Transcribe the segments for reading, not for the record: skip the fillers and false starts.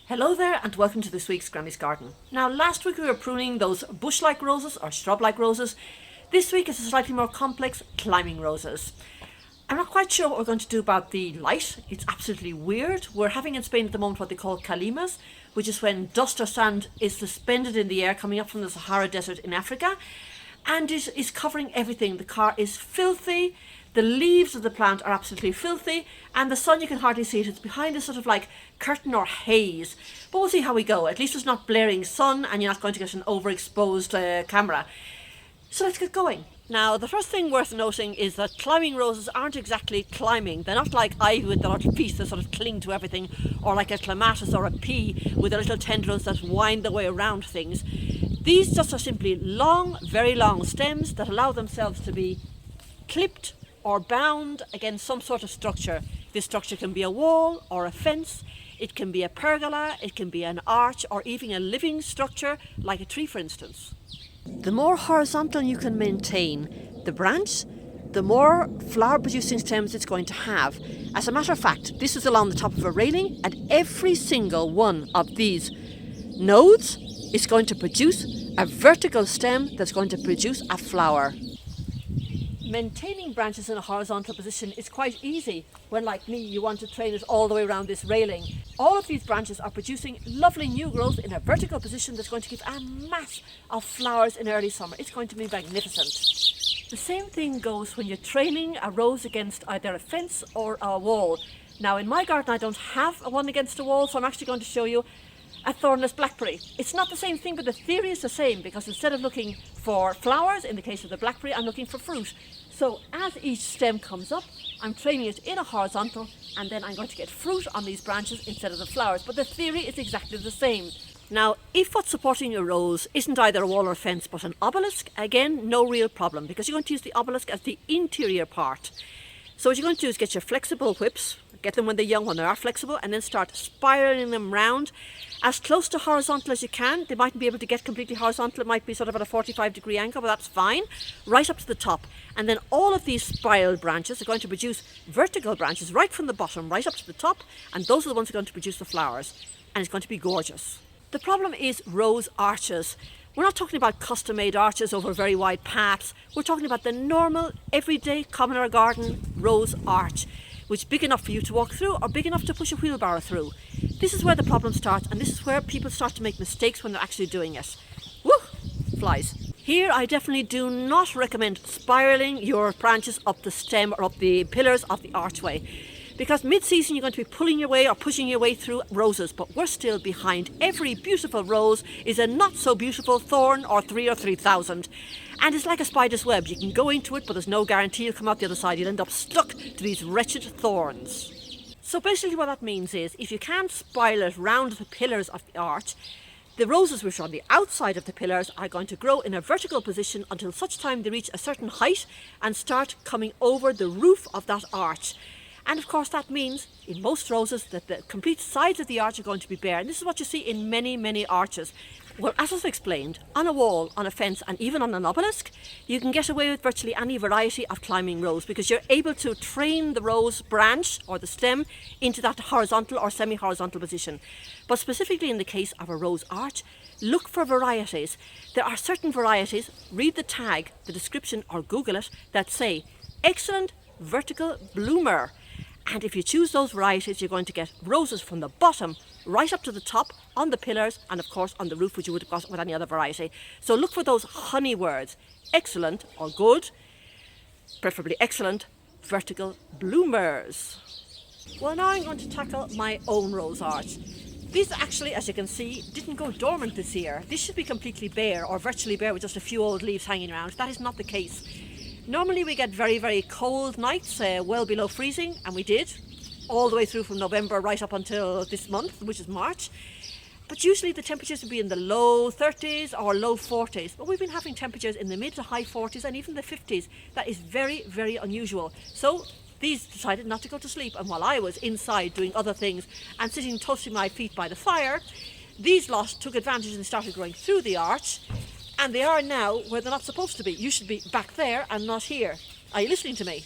Hello there and welcome to this week's Granny's Garden. Now last week we were pruning those bush-like roses or shrub-like roses. This week is a slightly more complex climbing roses. I'm not quite sure what we're going to do about the light. It's absolutely weird. We're having in Spain at the moment what they call calimas, which is when dust or sand is suspended in the air coming up from the Sahara Desert in Africa, and it is covering everything. The car is filthy. The leaves of the plant are absolutely filthy, and the sun, you can hardly see it. It's behind a sort of like curtain or haze. But we'll see how we go. At least it's not blaring sun and you're not going to get an overexposed camera. So let's get going. Now, the first thing worth noting is that climbing roses aren't exactly climbing. They're not like ivy with the little piece that sort of cling to everything, or like a clematis or a pea with the little tendrils that wind their way around things. These just are simply long, very long stems that allow themselves to be clipped or bound against some sort of structure. This structure can be a wall or a fence, it can be a pergola, it can be an arch, or even a living structure like a tree, for instance. The more horizontal you can maintain the branch, the more flower producing stems it's going to have. As a matter of fact, this is along the top of a railing, and every single one of these nodes is going to produce a vertical stem that's going to produce a flower. Maintaining branches in a horizontal position is quite easy when, like me, you want to train it all the way around this railing. All of these branches are producing lovely new growth in a vertical position that's going to give a mass of flowers in early summer. It's going to be magnificent. The same thing goes when you're training a rose against either a fence or a wall. Now in my garden I don't have a one against a wall, so I'm actually going to show you a thornless blackberry. It's not the same thing, but the theory is the same, because instead of looking for flowers, in the case of the blackberry, I'm looking for fruit. So as each stem comes up, I'm training it in a horizontal, and then I'm going to get fruit on these branches instead of the flowers. But the theory is exactly the same. Now, if what's supporting your rose isn't either a wall or a fence, but an obelisk, again, no real problem, because you're going to use the obelisk as the interior part. So what you're going to do is get your flexible whips, get them when they're young, when they are flexible, and then start spiraling them round as close to horizontal as you can. They mightn't be able to get completely horizontal. It might be sort of at a 45-degree angle, but that's fine. Right up to the top. And then all of these spiral branches are going to produce vertical branches right from the bottom, right up to the top. And those are the ones that are going to produce the flowers. And it's going to be gorgeous. The problem is rose arches. We're not talking about custom-made arches over very wide paths. We're talking about the normal, everyday, commoner garden rose arch, which is big enough for you to walk through or big enough to push a wheelbarrow through. This is where the problem starts, and this is where people start to make mistakes when they're actually doing it. Woo! Flies. Here I definitely do not recommend spiraling your branches up the stem or up the pillars of the archway, because mid-season you're going to be pulling your way or pushing your way through roses, but we're still behind. Every beautiful rose is a not so beautiful thorn or 3,000. And it's like a spider's web. You can go into it, but there's no guarantee you'll come out the other side. You'll end up stuck to these wretched thorns. So basically what that means is, if you can't spiral it round the pillars of the arch, the roses which are on the outside of the pillars are going to grow in a vertical position until such time they reach a certain height and start coming over the roof of that arch. And of course that means, in most roses, that the complete sides of the arch are going to be bare. And this is what you see in many, many arches. Well, as I've explained, on a wall, on a fence, and even on an obelisk, you can get away with virtually any variety of climbing rose, because you're able to train the rose branch or the stem into that horizontal or semi-horizontal position. But specifically in the case of a rose arch, look for varieties. There are certain varieties, read the tag, the description, or Google it, that say, excellent vertical bloomer. And if you choose those varieties, you're going to get roses from the bottom right up to the top, on the pillars, and of course on the roof, which you would have got with any other variety. So look for those honey words: excellent or good, preferably excellent, vertical bloomers. Well, now I'm going to tackle my own rose arch. These actually, as you can see, didn't go dormant this year. This should be completely bare, or virtually bare, with just a few old leaves hanging around. That is not the case. Normally we get very, very cold nights, well below freezing, and we did, all the way through from November right up until this month, which is March. But usually the temperatures would be in the low 30s or low 40s. But we've been having temperatures in the mid to high 40s and even the 50s. That is very, very unusual. So these decided not to go to sleep. And while I was inside doing other things and sitting toasting my feet by the fire, these lot took advantage and started growing through the arch. And they are now where they're not supposed to be. You should be back there and not here. Are you listening to me?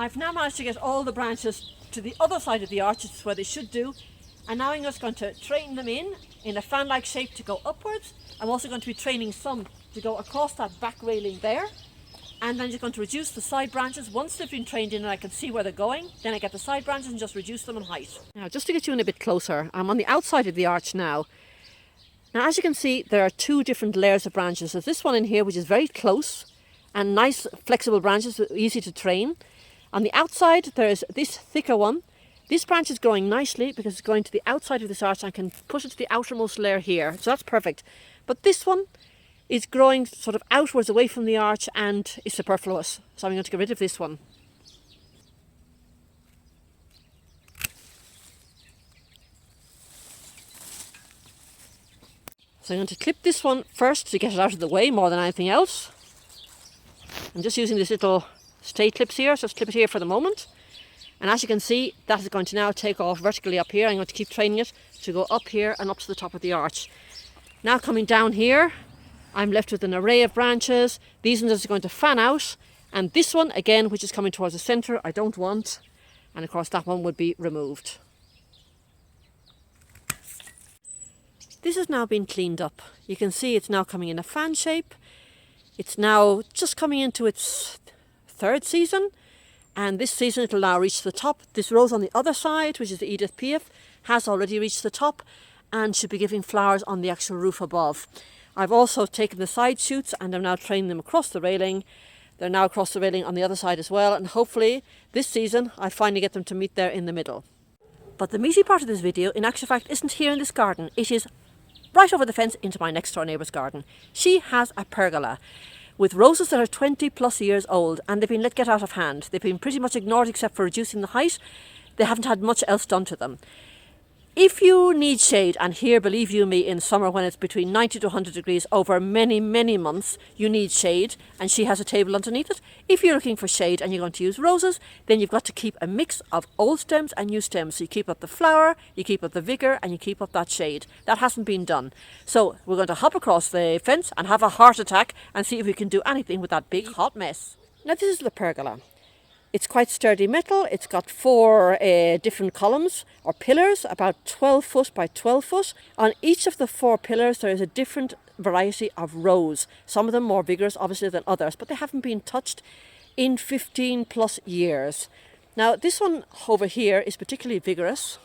I've now managed to get all the branches to the other side of the arch, which is where they should do. And now I'm just going to train them in a fan-like shape to go upwards. I'm also going to be training some to go across that back railing there. And then you're going to reduce the side branches. Once they've been trained in and I can see where they're going, then I get the side branches and just reduce them in height. Now, just to get you in a bit closer, I'm on the outside of the arch now. Now, as you can see, there are two different layers of branches. There's this one in here, which is very close and nice, flexible branches, easy to train. On the outside, there's this thicker one. This branch is growing nicely because it's going to the outside of this arch. I can push it to the outermost layer here, so that's perfect. But this one is growing sort of outwards away from the arch and is superfluous. So I'm going to get rid of this one. So I'm going to clip this one first to get it out of the way more than anything else. I'm just using this little stay clips here, so just clip it here for the moment. And as you can see, that is going to now take off vertically up here. I'm going to keep training it to go up here and up to the top of the arch. Now coming down here, I'm left with an array of branches. These ones are going to fan out. And this one, again, which is coming towards the centre, I don't want. And of course, that one would be removed. This has now been cleaned up. You can see it's now coming in a fan shape. It's now just coming into its third season. And this season it will now reach the top. This rose on the other side, which is the Edith Piaf, has already reached the top and should be giving flowers on the actual roof above. I've also taken the side shoots and I'm now training them across the railing. They're now across the railing on the other side as well, and hopefully this season I finally get them to meet there in the middle. But the meaty part of this video in actual fact isn't here in this garden. It is right over the fence into my next door neighbour's garden. She has a pergola with roses that are 20 plus years old, and they've been let get out of hand. They've been pretty much ignored except for reducing the height. They haven't had much else done to them. If you need shade, and here, believe you me, in summer when it's between 90 to 100 degrees over many, many months, you need shade, and she has a table underneath it. If you're looking for shade and you're going to use roses, then you've got to keep a mix of old stems and new stems. So you keep up the flower, you keep up the vigour, and you keep up that shade. That hasn't been done. So we're going to hop across the fence and have a heart attack and see if we can do anything with that big hot mess. Now this is the pergola. It's quite sturdy metal. It's got 4 different columns or pillars, about 12 foot by 12 foot. On each of the 4 pillars there is a different variety of rose. Some of them more vigorous obviously than others, but they haven't been touched in 15 plus years. Now this one over here is particularly vigorous,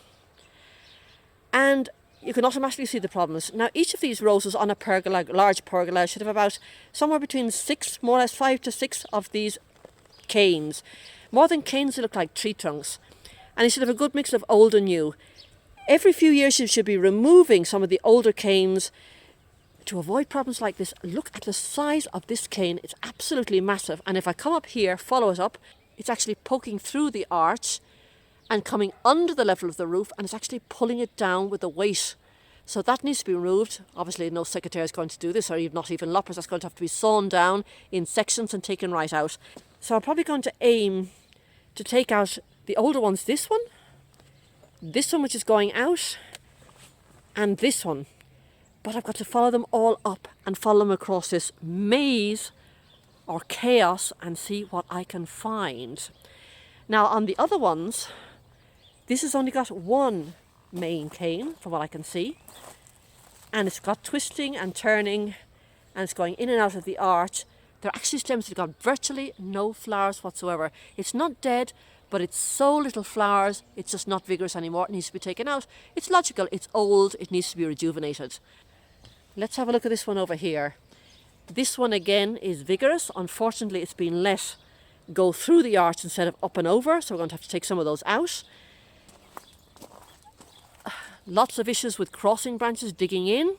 and you can automatically see the problems. Now each of these roses on a pergola, large pergola, should have about somewhere between 6, more or less 5 to 6 of these canes. More than canes, they look like tree trunks. And you should have a good mix of old and new. Every few years you should be removing some of the older canes to avoid problems like this. Look at the size of this cane. It's absolutely massive. And if I come up here, follow it up, it's actually poking through the arch and coming under the level of the roof, and it's actually pulling it down with the weight. So that needs to be removed. Obviously no secateurs is going to do this, or not even loppers. That's going to have to be sawn down in sections and taken right out. So I'm probably going to aim to take out the older ones, this one which is going out, and this one. But I've got to follow them all up and follow them across this maze or chaos and see what I can find. Now on the other ones, this has only got one main cane from what I can see, and it's got twisting and turning and it's going in and out of the arch. They're actually stems that have got virtually no flowers whatsoever. It's not dead, but it's so little flowers, it's just not vigorous anymore. It needs to be taken out. It's logical, it's old, it needs to be rejuvenated. Let's have a look at this one over here. This one again is vigorous. Unfortunately, it's been let go through the arch instead of up and over, so we're going to have to take some of those out. Lots of issues with crossing branches digging in.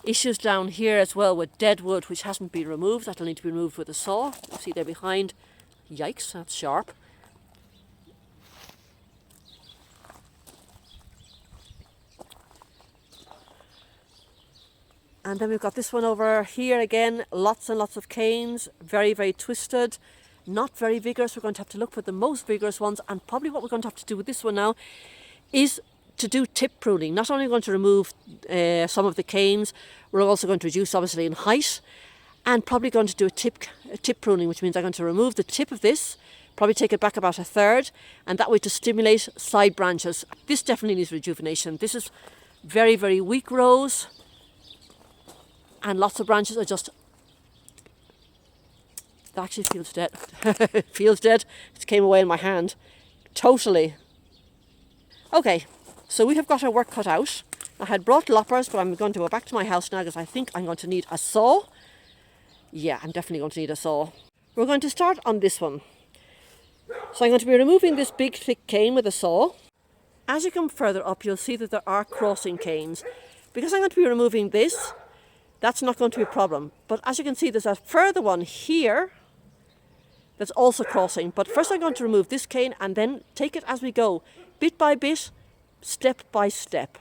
Issues down here as well with dead wood which hasn't been removed. That'll need to be removed with a saw. You see there behind. Yikes, that's sharp. And then we've got this one over here again. Lots and lots of canes. Very, very twisted. Not very vigorous. We're going to have to look for the most vigorous ones, and probably what we're going to have to do with this one now is to do tip pruning. Not only going to remove some of the canes, we're also going to reduce obviously in height, And probably going to do a tip pruning, which means I'm going to remove the tip of this, probably take it back about a third, and that way to stimulate side branches. This definitely needs rejuvenation. This is very, very weak rose, and lots of branches are just, that actually feels dead. It feels dead. It came away in my hand. Totally. Okay, so we have got our work cut out. I had brought loppers, but I'm going to go back to my house now because I think I'm going to need a saw. Yeah, I'm definitely going to need a saw. We're going to start on this one. So I'm going to be removing this big thick cane with a saw. As you come further up, you'll see that there are crossing canes. Because I'm going to be removing this, that's not going to be a problem. But as you can see, there's a further one here that's also crossing. But first I'm going to remove this cane and then take it as we go, bit by bit, step by step.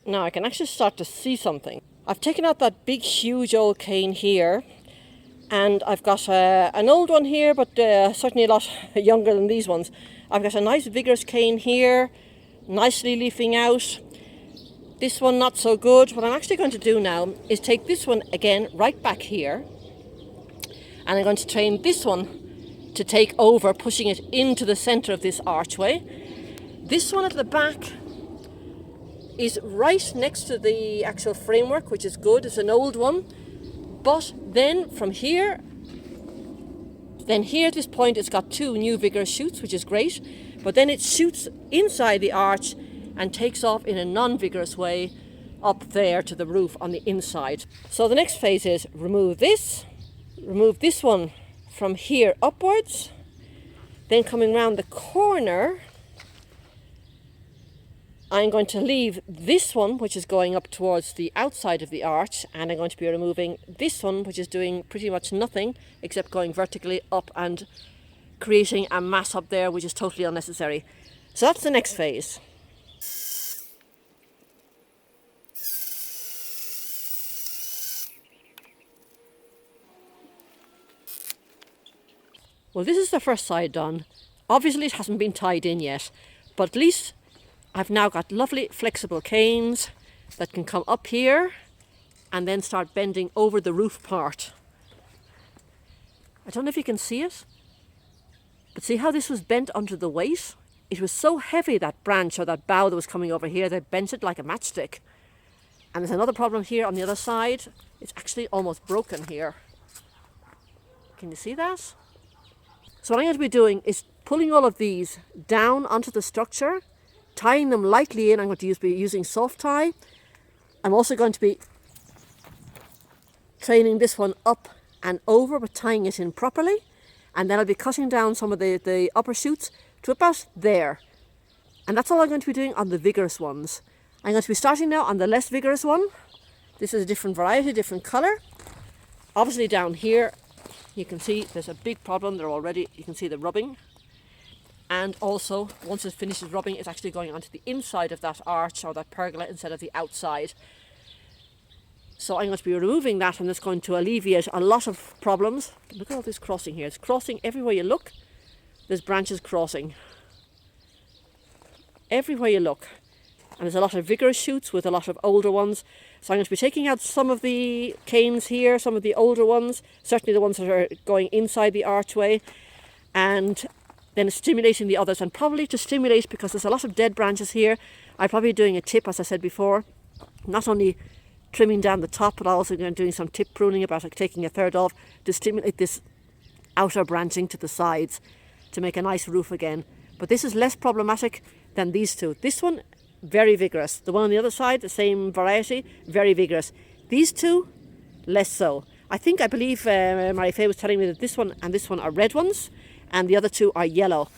Now I can actually start to see something. I've taken out that big huge old cane here, and I've got an old one here, but certainly a lot younger than these ones. I've got a nice vigorous cane here, nicely leafing out. This one not so good. What I'm actually going to do now is take this one again right back here, and I'm going to train this one to take over, pushing it into the centre of this archway. This one at the back is right next to the actual framework, which is good. It's an old one, but then from here, at this point, it's got two new vigorous shoots, which is great, but then it shoots inside the arch and takes off in a non-vigorous way up there to the roof on the inside. So the next phase is remove this one from here upwards, then coming round the corner, I'm going to leave this one, which is going up towards the outside of the arch, and I'm going to be removing this one, which is doing pretty much nothing except going vertically up and creating a mass up there, which is totally unnecessary. So that's the next phase. Well, this is the first side done. Obviously it hasn't been tied in yet, but at least I've now got lovely flexible canes that can come up here and then start bending over the roof part. I don't know if you can see it, but see how this was bent under the weight? It was so heavy, that branch or that bough that was coming over here, that bent it like a matchstick. And there's another problem here on the other side. It's actually almost broken here. Can you see that? So what I'm going to be doing is pulling all of these down onto the structure, tying them lightly in. I'm going to be using soft tie. I'm also going to be training this one up and over, but tying it in properly. And then I'll be cutting down some of the upper shoots to about there. And that's all I'm going to be doing on the vigorous ones. I'm going to be starting now on the less vigorous one. This is a different variety, different colour. Obviously down here, you can see there's a big problem there already. You can see the rubbing. And also, once it finishes rubbing, it's actually going onto the inside of that arch or that pergola instead of the outside. So I'm going to be removing that, and it's going to alleviate a lot of problems. Look at all this crossing here. It's crossing everywhere you look. There's branches crossing. Everywhere you look. And there's a lot of vigorous shoots with a lot of older ones. So I'm going to be taking out some of the canes here, some of the older ones, certainly the ones that are going inside the archway, and then stimulating the others. And probably to stimulate, because there's a lot of dead branches here, I'm probably doing a tip, as I said before, not only trimming down the top, but also doing some tip pruning, about like taking a third off to stimulate this outer branching to the sides to make a nice roof again. But this is less problematic than these two. This one, very vigorous. The one on the other side, the same variety, very vigorous. These two, less so. I believe Mary Faye was telling me that this one and this one are red ones, and the other two are yellow.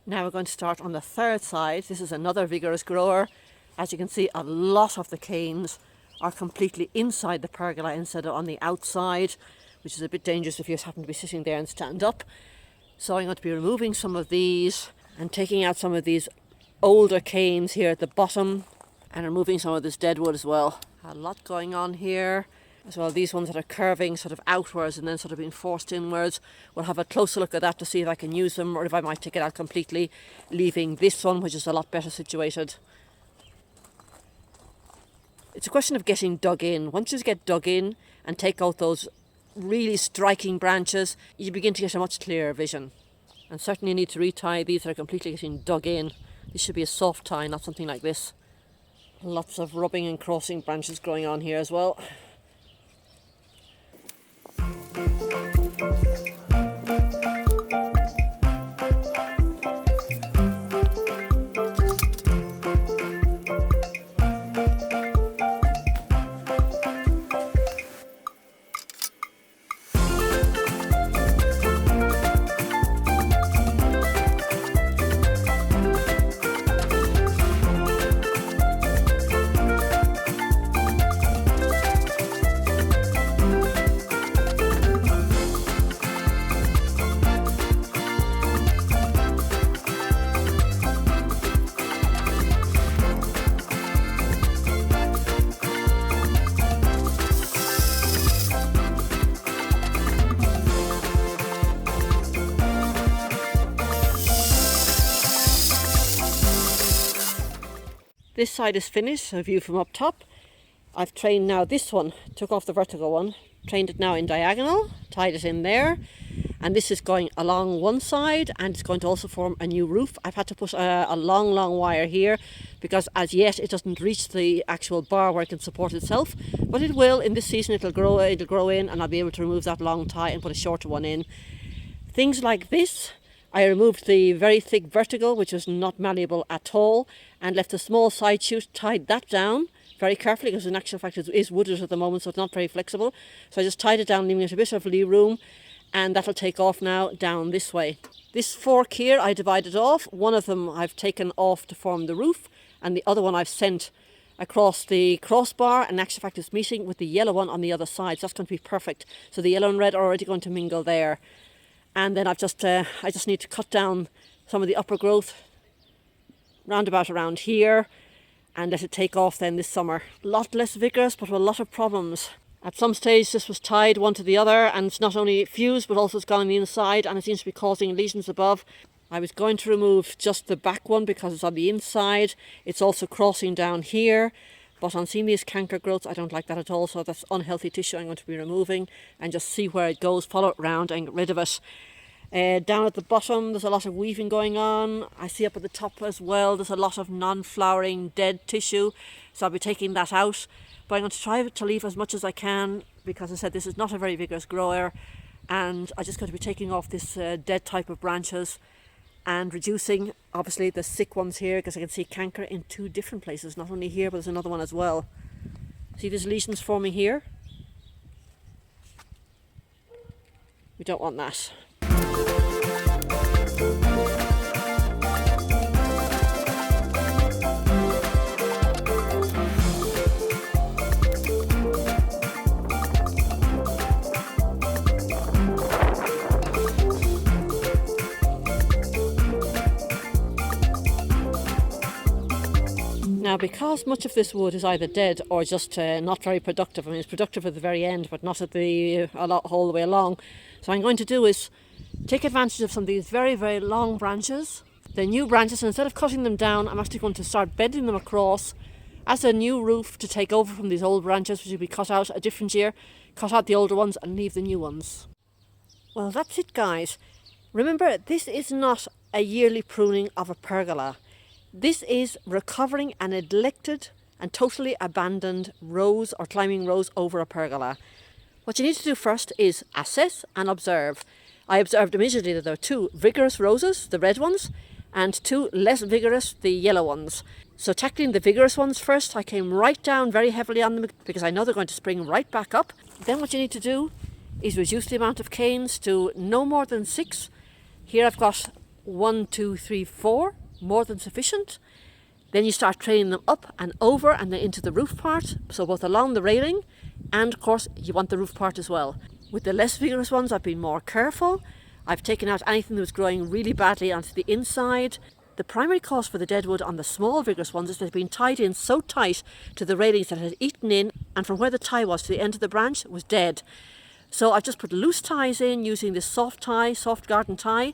Now we're going to start on the third side. This is another vigorous grower. As you can see, a lot of the canes are completely inside the pergola instead of on the outside, which is a bit dangerous if you happen to be sitting there and stand up. So I'm going to be removing some of these and taking out some of these older canes here at the bottom and removing some of this dead wood as well. A lot going on here. As well, these ones that are curving sort of outwards and then sort of being forced inwards. We'll have a closer look at that to see if I can use them or if I might take it out completely, leaving this one, which is a lot better situated. It's a question of getting dug in. Once you get dug in and take out those really striking branches, you begin to get a much clearer vision. And certainly you need to retie these that are completely getting dug in. This should be a soft tie, not something like this. Lots of rubbing and crossing branches growing on here as well. This side is finished, a view from up top. I've trained now this one, took off the vertical one, trained it now in diagonal, tied it in there, and this is going along one side and it's going to also form a new roof. I've had to put a long wire here because as yet it doesn't reach the actual bar where it can support itself, but it will. In this season it'll grow in and I'll be able to remove that long tie and put a shorter one in. Things like this, I removed the very thick vertical, which was not malleable at all, and left a small side shoot, tied that down very carefully because in actual fact it is wooded at the moment, so it's not very flexible. So I just tied it down, leaving it a bit of lee room, and that'll take off now down this way. This fork here I divided off. One of them I've taken off to form the roof, and the other one I've sent across the crossbar, and in actual fact it's meeting with the yellow one on the other side, so that's going to be perfect. So the yellow and red are already going to mingle there. And then I just need to cut down some of the upper growth roundabout around here and let it take off then this summer. A lot less vigorous, but with a lot of problems. At some stage this was tied one to the other and it's not only fused but also it's gone on the inside and it seems to be causing lesions above. I was going to remove just the back one because it's on the inside. It's also crossing down here. But on seeing these canker growths, I don't like that at all. So that's unhealthy tissue I'm going to be removing and just see where it goes, follow it round and get rid of it. Down at the bottom, there's a lot of weaving going on. I see up at the top as well, there's a lot of non-flowering dead tissue. So I'll be taking that out. But I'm going to try to leave as much as I can because I said this is not a very vigorous grower. And I'm just going to be taking off this dead type of branches and reducing obviously the sick ones here because I can see canker in two different places, not only here but there's another one as well. So See these lesions forming here? We don't want that. Now, because much of this wood is either dead or just not very productive, I mean it's productive at the very end but not at the whole the way along, so what I'm going to do is take advantage of some of these very, very long branches, the new branches, and instead of cutting them down, I'm actually going to start bending them across as a new roof to take over from these old branches, which will be cut out a different year, cut out the older ones and leave the new ones. Well, that's it, guys. Remember, this is not a yearly pruning of a pergola. This is recovering a neglected and totally abandoned rose or climbing rose over a pergola. What you need to do first is assess and observe. I observed immediately that there were 2 vigorous roses, the red ones, and 2 less vigorous, the yellow ones. So tackling the vigorous ones first, I came right down very heavily on them because I know they're going to spring right back up. Then what you need to do is reduce the amount of canes to no more than 6. Here I've got 1, 2, 3, 4. More than sufficient. Then you start training them up and over and then into the roof part, so both along the railing and of course you want the roof part as well. With the less vigorous ones I've been more careful. I've taken out anything that was growing really badly onto the inside. The primary cause for the dead wood on the small vigorous ones is they've been tied in so tight to the railings that it had eaten in, and from where the tie was to the end of the branch was dead. So I've just put loose ties in using this soft garden tie,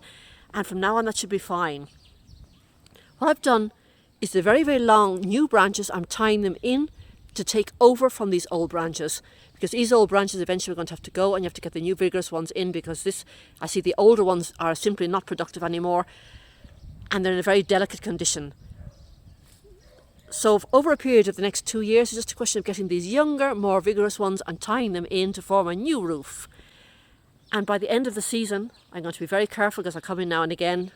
and from now on that should be fine. What I've done is the very, very long new branches, I'm tying them in to take over from these old branches, because these old branches eventually are going to have to go and you have to get the new vigorous ones in, because I see the older ones are simply not productive anymore and they're in a very delicate condition. So over a period of the next 2 years, it's just a question of getting these younger, more vigorous ones and tying them in to form a new roof. And by the end of the season, I'm going to be very careful because I come in now and again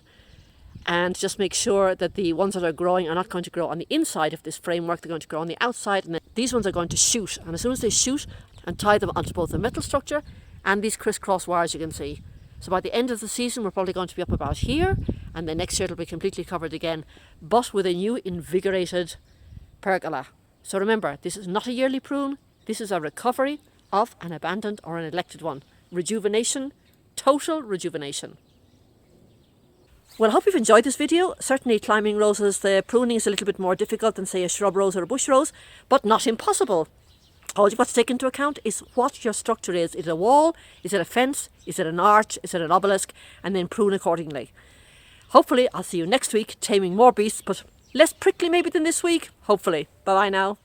and just make sure that the ones that are growing are not going to grow on the inside of this framework, they're going to grow on the outside, and then these ones are going to shoot, and as soon as they shoot, and tie them onto both the metal structure and these crisscross wires you can see. So by the end of the season we're probably going to be up about here, and then next year it'll be completely covered again, but with a new invigorated pergola. So remember, this is not a yearly prune, this is a recovery of an abandoned or an neglected one. Rejuvenation, total rejuvenation. Well, I hope you've enjoyed this video. Certainly climbing roses, the pruning is a little bit more difficult than say a shrub rose or a bush rose, but not impossible. All you've got to take into account is what your structure is. Is it a wall? Is it a fence? Is it an arch? Is it an obelisk? And then prune accordingly. Hopefully I'll see you next week taming more beasts, but less prickly maybe than this week. Hopefully. Bye bye now.